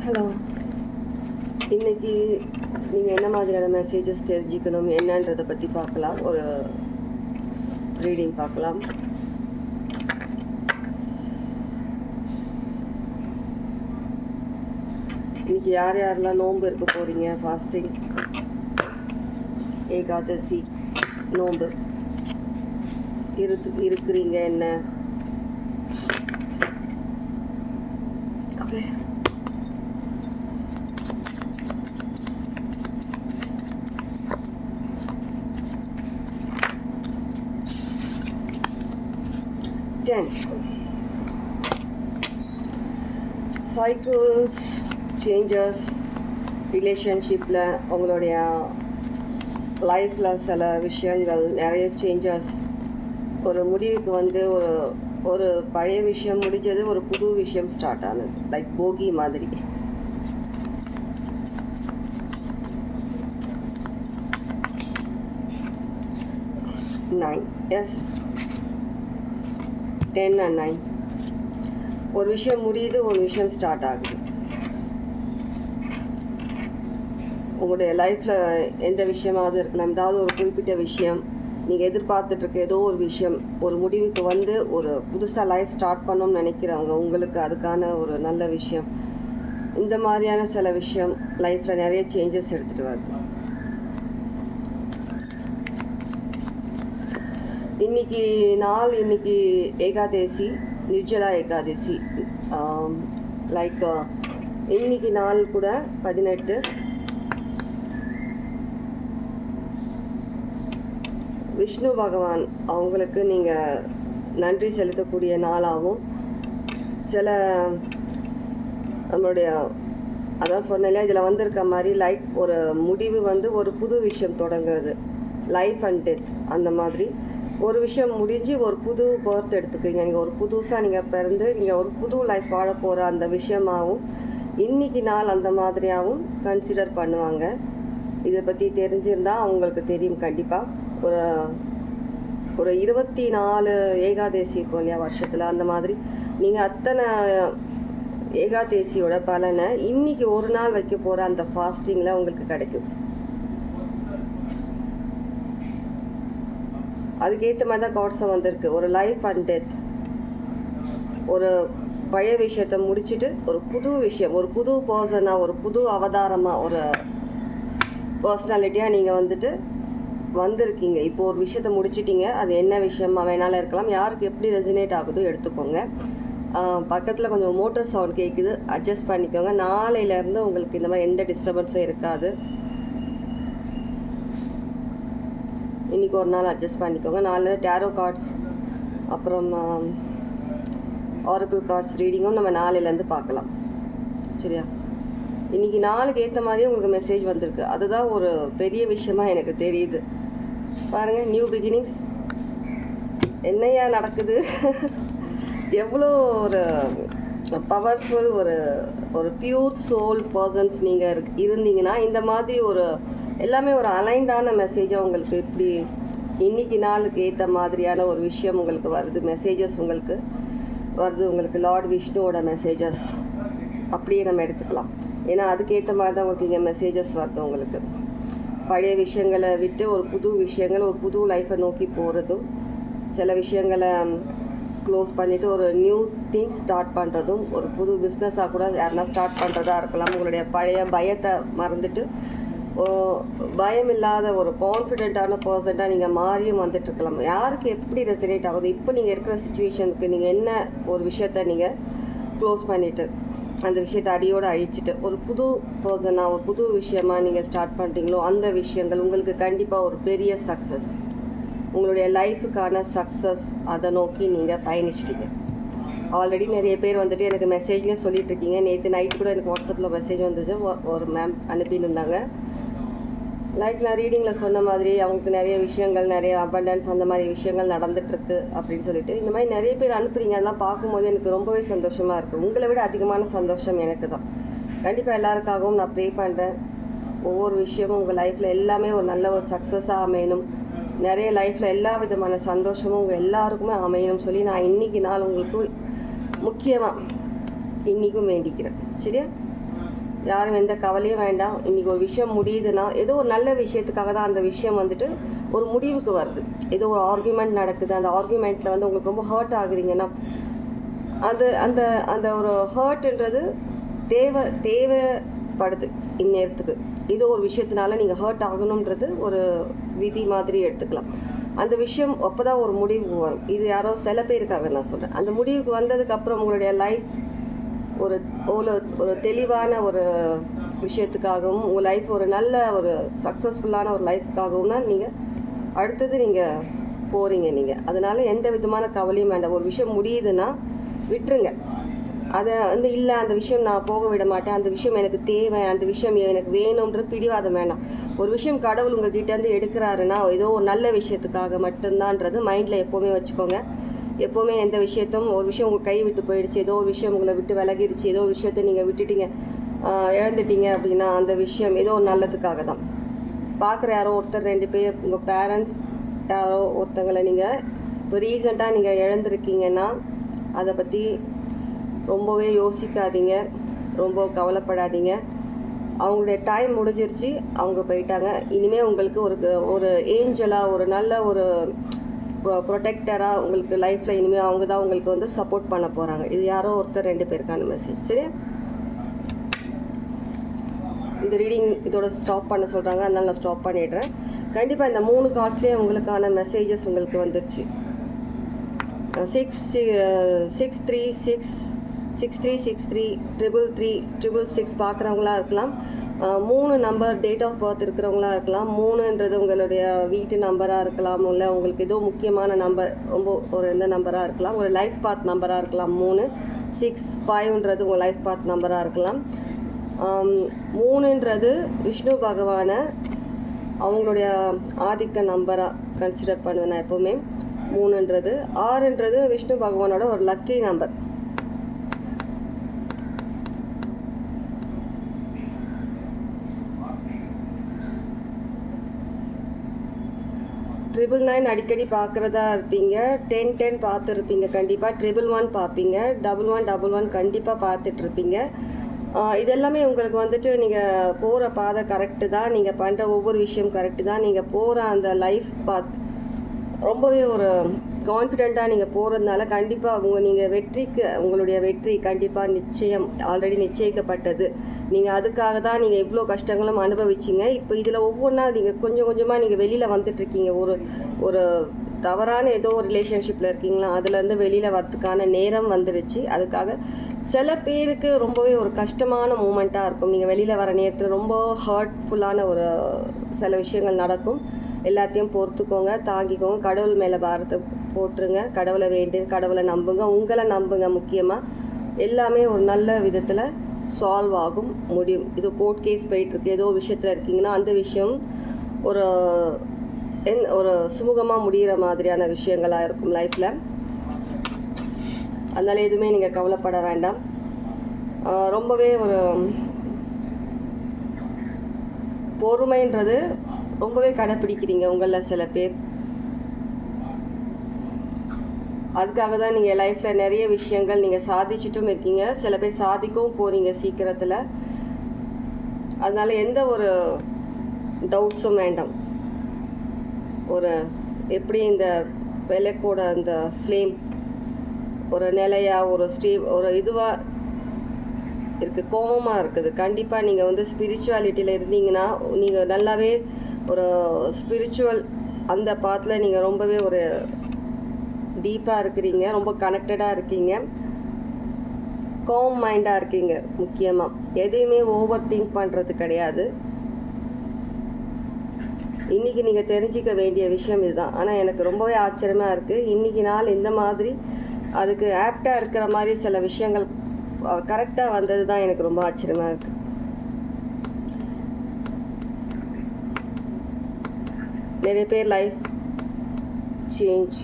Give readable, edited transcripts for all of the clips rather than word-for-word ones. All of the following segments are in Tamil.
ஹலோ. இன்றைக்கி நீங்கள் என்ன மாதிரியான மெசேஜஸ் தெரிஞ்சுக்கணும் என்னன்றதை பற்றி பார்க்கலாம். ஒரு ரீடிங் பார்க்கலாம். இன்றைக்கி யார் யாரெல்லாம் நோன்பு இருக்க போகிறீங்க, ஃபாஸ்டிங், ஏகாதசி நோன்பு இருக்கிறீங்க என்ன? ஓகே, சைக்கிள்ஸ், சேஞ்சஸ், ரிலேஷன்ஷிப்பில் உங்களுடைய லைஃப்பில் சில விஷயங்கள் நிறைய சேஞ்சஸ், ஒரு முடிவுக்கு வந்து ஒரு பழைய விஷயம் முடிஞ்சது, ஒரு புது விஷயம் ஸ்டார்ட் ஆனது, லைக் போகி மாதிரி. Nine, yes, 10 and 9. ஒரு விஷயம் முடியுது, ஒரு விஷயம் ஸ்டார்ட் ஆகுது. உங்களுடைய லைஃப்பில் எந்த விஷயமாவது இருக்கலாம், ஏதாவது ஒரு குறிப்பிட்ட விஷயம் நீங்கள் எதிர்பார்த்துட்ருக்க ஏதோ ஒரு விஷயம் ஒரு முடிவுக்கு வந்து ஒரு புதுசாக லைஃப் ஸ்டார்ட் பண்ணணும்னு நினைக்கிறவங்க, உங்களுக்கு அதுக்கான ஒரு நல்ல விஷயம், இந்த மாதிரியான சில விஷயம் லைஃப்பில் நிறைய சேஞ்சஸ் எடுத்துகிட்டு வருது. இன்னைக்கு ஏகாதசி, நிர்ஜலா ஏகாதசி. லைக் இன்னைக்கு நாள் கூட 18 விஷ்ணு பகவான் அவங்களுக்கு நீங்கள் நன்றி செலுத்தக்கூடிய நாளாகவும், சில நம்மளுடைய அதான் சொன்னாலே இதில் வந்திருக்க மாதிரி லைக் ஒரு முடிவு வந்து ஒரு புது விஷயம் தொடங்குறது, லைஃப் அண்ட் டெத். அந்த மாதிரி ஒரு விஷயம் முடிஞ்சு ஒரு புது பர்த் எடுத்துக்கிறீங்க, நீங்கள் ஒரு புதுசாக நீங்கள் பிறந்து நீங்கள் ஒரு புது லைஃப் வாழ போகிற அந்த விஷயமாகவும் இன்றைக்கி நாள் அந்த மாதிரியாகவும் கன்சிடர் பண்ணுவாங்க. இதை பற்றி தெரிஞ்சிருந்தால் அவங்களுக்கு தெரியும். கண்டிப்பாக ஒரு 24 ஏகாதசி இருக்கும் இல்லையா வருஷத்தில், அந்த மாதிரி நீங்கள் அத்தனை ஏகாதசியோட பலனை இன்றைக்கி ஒரு நாள் வைக்க போகிற அந்த ஃபாஸ்டிங்கில் உங்களுக்கு கிடைக்கும். அதுக்கேற்ற மாதிரி தான் கார்ட்ஸும் வந்திருக்கு. ஒரு லைஃப் அண்ட் டெத், ஒரு பழைய விஷயத்தை முடிச்சுட்டு ஒரு புது விஷயம், ஒரு புது பர்சனாக, ஒரு புது அவதாரமாக, ஒரு பர்சனாலிட்டியாக நீங்கள் வந்திருக்கீங்க. இப்போது ஒரு விஷயத்தை முடிச்சிட்டிங்க, அது என்ன விஷயமா வேணாலும் இருக்கலாம், யாருக்கு எப்படி ரெசினேட் ஆகுதோ எடுத்துக்கோங்க. பக்கத்தில் கொஞ்சம் மோட்டர் சவுண்ட் கேட்குது, அட்ஜஸ்ட் பண்ணிக்கோங்க. நாளையிலேருந்து உங்களுக்கு இந்த மாதிரி எந்த டிஸ்டர்பன்ஸும் இருக்காது. இன்றைக்கி ஒரு நாள் அட்ஜஸ்ட் பண்ணிக்கோங்க. நாளில் டேரோ கார்ட்ஸ் அப்புறம் ஆரக்கிள் கார்ட்ஸ் ரீடிங்கும் நம்ம நாளையிலேருந்து பார்க்கலாம். சரியா? இன்றைக்கி நாளுக்கு ஏற்ற மாதிரியே உங்களுக்கு மெசேஜ் வந்திருக்கு. அதுதான் ஒரு பெரிய விஷயமாக எனக்கு தெரியுது. பாருங்கள், நியூ பிகினிங்ஸ். என்னையா நடக்குது? எவ்வளோ ஒரு பவர்ஃபுல், ஒரு பியூர் சோல் பர்சன்ஸ் நீங்கள் இருந்தீங்கன்னா இந்த மாதிரி எல்லாமே ஒரு அலைண்டான மெசேஜாக உங்களுக்கு இப்படி இன்றைக்கி நாளுக்கு ஏற்ற மாதிரியான ஒரு விஷயம் உங்களுக்கு வருது, மெசேஜஸ் உங்களுக்கு வருது. உங்களுக்கு லார்ட் விஷ்ணுவோட மெசேஜஸ் அப்படியே நம்ம எடுத்துக்கலாம். ஏன்னா அதுக்கேற்ற மாதிரி தான் உங்களுக்கு இங்கே மெசேஜஸ் வருது. உங்களுக்கு பழைய விஷயங்களை விட்டு ஒரு புது விஷயங்கள், ஒரு புது லைஃப்பை நோக்கி போகிறதும், சில விஷயங்களை க்ளோஸ் பண்ணிவிட்டு ஒரு நியூ திங்ஸ் ஸ்டார்ட் பண்ணுறதும், ஒரு புது பிஸ்னஸாக கூட யாருன்னா ஸ்டார்ட் பண்ணுறதா இருக்கலாம். உங்களுடைய பழைய பயத்தை மறந்துட்டு பயம் இல்லாத ஒரு கான்ஃபிடென்ட்டான பர்சன்ட்டாக நீங்கள் மாறியும் வந்துட்டுருக்கலாம். யாருக்கு எப்படி ரெசினேட் ஆகுது, இப்போ நீங்கள் இருக்கிற சுச்சுவேஷனுக்கு நீங்கள் என்ன ஒரு விஷயத்த நீங்கள் க்ளோஸ் பண்ணிவிட்டு அந்த விஷயத்தை அடியோடு அழிச்சிட்டு ஒரு புது பர்சனாக, ஒரு புது விஷயமாக நீங்கள் ஸ்டார்ட் பண்ணுறீங்களோ அந்த விஷயங்கள் உங்களுக்கு கண்டிப்பாக ஒரு பெரிய சக்ஸஸ், உங்களுடைய லைஃபுக்கான சக்ஸஸ், அதை நோக்கி நீங்கள் பயணிச்சிட்டீங்க. ஆல்ரெடி நிறைய பேர் எனக்கு மெசேஜ்லேயே சொல்லிகிட்ருக்கீங்க. நேற்று நைட் கூட எனக்கு வாட்ஸ்அப்பில் மெசேஜ் வந்துச்சு, ஒரு மேம் அனுப்பியிருந்தாங்க. லைக் நான் ரீடிங்கில் சொன்ன மாதிரி அவங்களுக்கு நிறைய விஷயங்கள், நிறைய அபண்டன்ஸ், அந்த மாதிரி விஷயங்கள் நடந்துகிட்ருக்கு அப்படின்னு சொல்லிட்டு இந்த மாதிரி நிறைய பேர் அனுப்புகிறீங்க. அதெல்லாம் பார்க்கும்போது எனக்கு ரொம்பவே சந்தோஷமாக இருக்குது. உங்களை விட அதிகமான சந்தோஷம் எனக்கு தான். கண்டிப்பாக எல்லாருக்காகவும் நான் ப்ரே பண்ணுறேன். ஒவ்வொரு விஷயமும் உங்கள் லைஃப்பில் எல்லாமே ஒரு நல்ல ஒரு சக்ஸஸாக அமையணும். நிறைய லைஃப்பில் எல்லா விதமான சந்தோஷமும் உங்கள் எல்லாருக்குமே அமையணும்னு சொல்லி நான் இன்றைக்கி நாள் உங்களுக்கு முக்கியமாக இன்றைக்கும் வேண்டிக்கிறேன். சரியா? யாரும் எந்த கவலையும் வேண்டாம். இன்றைக்கி ஒரு விஷயம் முடியுதுன்னா ஏதோ ஒரு நல்ல விஷயத்துக்காக தான் அந்த விஷயம் வந்துட்டு ஒரு முடிவுக்கு வருது. ஏதோ ஒரு ஆர்கியூமெண்ட் நடக்குது, அந்த ஆர்கியூமெண்ட்டில் வந்து உங்களுக்கு ரொம்ப ஹர்ட் ஆகுறீங்கன்னா அது அந்த அந்த ஒரு ஹர்ட்ன்றது தேவைப்படுது இந்நேரத்துக்கு. ஏதோ ஒரு விஷயத்தினால நீங்கள் ஹர்ட் ஆகணுன்றது ஒரு விதி மாதிரி எடுத்துக்கலாம். அந்த விஷயம் அப்போ தான் ஒரு முடிவுக்கு வரும். இது யாரோ சில பேருக்காக நான் சொல்கிறேன். அந்த முடிவுக்கு வந்ததுக்கப்புறம் உங்களுடைய லைஃப் ஒரு ஒரு தெளிவான ஒரு விஷயத்துக்காகவும் உங்கள் லைஃப் ஒரு நல்ல ஒரு சக்ஸஸ்ஃபுல்லான ஒரு லைஃப்காகவும் தான் நீங்கள் அடுத்தது நீங்கள் போகிறீங்க. நீங்கள் அதனால் எந்த விதமான கவலையும் வேண்டாம். ஒரு விஷயம் முடியுதுன்னா விட்டுருங்க. அதை வந்து இல்லை அந்த விஷயம் நான் போக விட மாட்டேன், அந்த விஷயம் எனக்கு தேவை, அந்த விஷயம் எனக்கு வேணுன்ற பிடிவாதம் வேண்டாம். ஒரு விஷயம் கடவுள் உங்கள் கிட்டேருந்து எடுக்கிறாருன்னா ஏதோ ஒரு நல்ல விஷயத்துக்காக மட்டும்தான்றது மைண்டில் எப்போவுமே வச்சுக்கோங்க. எப்போவுமே எந்த விஷயத்தும் ஒரு விஷயம் உங்கள் கை விட்டு போயிடுச்சு, ஏதோ ஒரு விஷயம் உங்களை விட்டு விலகிடுச்சு, ஏதோ ஒரு விஷயத்தை நீங்கள் விட்டுட்டீங்க, இழந்துட்டீங்க அப்படின்னா அந்த விஷயம் ஏதோ ஒரு நல்லதுக்காக தான். பார்க்குற யாரோ ஒருத்தர் 2 பேர் உங்கள் பேரண்ட்ஸ் யாரோ ஒருத்தங்களை நீங்கள் இப்போ ரீசெண்டாக நீங்கள் இழந்திருக்கீங்கன்னா அதை பற்றி ரொம்பவே யோசிக்காதீங்க, ரொம்ப கவலைப்படாதீங்க. அவங்களுடைய டைம் முடிஞ்சிருச்சு, அவங்க போயிட்டாங்க. இனிமேல் உங்களுக்கு ஒரு ஏஞ்சலாக ஒரு நல்ல ஒரு ப்ரொடெக்டராக உங்களுக்கு லைஃப்பில் இனிமேல் அவங்க தான் உங்களுக்கு வந்து சப்போர்ட் பண்ண போகிறாங்க. இது யாரோ ஒருத்தர் 2 பேருக்கான மெசேஜ். சரி, இந்த ரீடிங் இதோட ஸ்டாப் பண்ண சொல்கிறாங்க, அதனால் நான் ஸ்டாப் பண்ணிடுறேன். கண்டிப்பாக இந்த 3 கார்ட்ஸ்லேயே உங்களுக்கான மெசேஜஸ் உங்களுக்கு வந்துருச்சு. 636 6363 333 பார்க்குறவங்களா இருக்கலாம். 3 நம்பர் டேட் ஆஃப் பர்த் இருக்கிறவங்களா இருக்கலாம். 3ன்றது உங்களுடைய வீட்டு நம்பராக இருக்கலாம், இல்லை உங்களுக்கு ஏதோ முக்கியமான நம்பர் ரொம்ப ஒரு எந்த நம்பராக இருக்கலாம், ஒரு லைஃப் பாத் நம்பராக இருக்கலாம். 365ன்றது உங்கள் லைஃப் பாத் நம்பராக இருக்கலாம். 3ன்றது விஷ்ணு பகவானை அவங்களுடைய ஆதிக்க நம்பராக கன்சிடர் பண்ணுவேன் நான் எப்போவுமே. 3ன்றது 6ன்றது விஷ்ணு பகவானோட ஒரு லக்கி நம்பர். ட்ரிபிள் 9 அடிக்கடி பார்க்குறதா இருப்பீங்க. 1010 பார்த்துருப்பீங்க கண்டிப்பாக. 111 பார்ப்பீங்க. 1111 கண்டிப்பாக பார்த்துட்ருப்பீங்க. இதெல்லாமே உங்களுக்கு வந்துட்டு நீங்கள் போகிற பாதை கரெக்டு தான், நீங்கள் பண்ணுற ஒவ்வொரு விஷயம் கரெக்டு தான், நீங்கள் போகிற அந்த லைஃப் பாத் ரொம்பவே ஒரு கான்ஃபிடெண்ட்டாக நீங்கள் போகிறதுனால கண்டிப்பாக நீங்கள் உங்களுடைய வெற்றி கண்டிப்பாக நிச்சயம் ஆல்ரெடி நிச்சயிக்கப்பட்டது. நீங்கள் அதுக்காக தான் நீங்கள் இவ்வளோ கஷ்டங்களும் அனுபவிச்சிங்க. இப்போ இதில் ஒவ்வொன்றா நீங்கள் கொஞ்சம் கொஞ்சமாக நீங்கள் வெளியில் வந்துட்டுருக்கீங்க. ஒரு தவறான ஏதோ ஒரு ரிலேஷன்ஷிப்பில் இருக்கீங்களா, அதுலேருந்து வெளியில் வரத்துக்கான நேரம் வந்துருச்சு. அதுக்காக சில பேருக்கு ரொம்பவே ஒரு கஷ்டமான மூமெண்ட்டாக இருக்கும். நீங்கள் வெளியில் வர நேரத்தில் ரொம்ப ஹர்ட்ஃபுல்லான ஒரு சில விஷயங்கள் நடக்கும். எல்லாத்தையும் பொறுத்துக்கோங்க, தாங்கிக்கோங்க. கடவுள் மேலே பாரத்தை போட்டுருங்க. கடவுளை வேண்டு, கடவுளை நம்புங்க, உங்களை நம்புங்க. முக்கியமாக எல்லாமே ஒரு நல்ல விதத்தில் சால்வ் ஆகும், முடியும். இது கோர்ட் கேஸ் போயிட்டுருக்கு, ஏதோ ஒரு விஷயத்தில் இருக்கீங்கன்னா அந்த விஷயம் ஒரு சுமூகமாக முடிகிற மாதிரியான விஷயங்களாக இருக்கும் லைஃப்பில். அதனால் எதுவுமே நீங்கள் கவலைப்பட வேண்டாம். ரொம்பவே ஒரு பொறுமைன்றது ரொம்பவே கடைப்பிடிக்கிறீங்க உங்களில் சில பேர். அதுக்காக தான் நீங்கள் லைஃப்பில் நிறைய விஷயங்கள் நீங்கள் சாதிச்சிட்டும் இருக்கீங்க. சில பேர் சாதிக்கவும் போகிறீங்க சீக்கிரத்தில். அதனால் எந்த ஒரு டவுட்ஸும் வேண்டாம். ஒரு எப்படி இந்த விளக்கோட அந்த ஃப்ளேம் ஒரு நிலையாக ஒரு இதுவாக இருக்குது, கோபமாக இருக்குது. கண்டிப்பாக நீங்கள் வந்து ஸ்பிரிச்சுவாலிட்டியில் இருந்தீங்கன்னா நீங்கள் நல்லாவே ஒரு ஸ்பிரிச்சுவல் அந்த பாத்தில் நீங்கள் ரொம்பவே ஒரு டீப்பாக இருக்கிறீங்க, ரொம்ப கனெக்டடாக இருக்கீங்க, காம் மைண்டாக இருக்கீங்க. முக்கியமாக எதையுமே ஓவர் திங்க் பண்ணுறது கிடையாது. இன்றைக்கி நீங்கள் தெரிஞ்சிக்க வேண்டிய விஷயம் இதுதான். ஆனால் எனக்கு ரொம்பவே ஆச்சரியமாக இருக்குது, இன்றைக்கி நாள் இந்த மாதிரி அதுக்கு ஆப்டாக இருக்கிற மாதிரி சில விஷயங்கள் கரெக்டாக வந்தது தான் எனக்கு ரொம்ப ஆச்சரியமாக இருக்குது. நிறைய பேர் லைஃப் சேஞ்ச்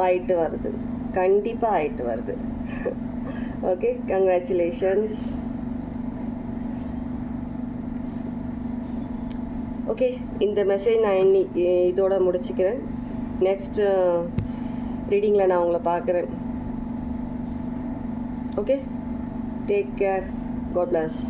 ஆகிட்டு வருது, கண்டிப்பாக ஆகிட்டு வருது. Okay, congratulations. ஓகே, இந்த மெசேஜ் நான் இன்னைக்கு இதோட முடிச்சுக்கிறேன். நெக்ஸ்ட் ரீடிங்கில் நான் உங்களை பார்க்குறேன். Okay, take care, God plus.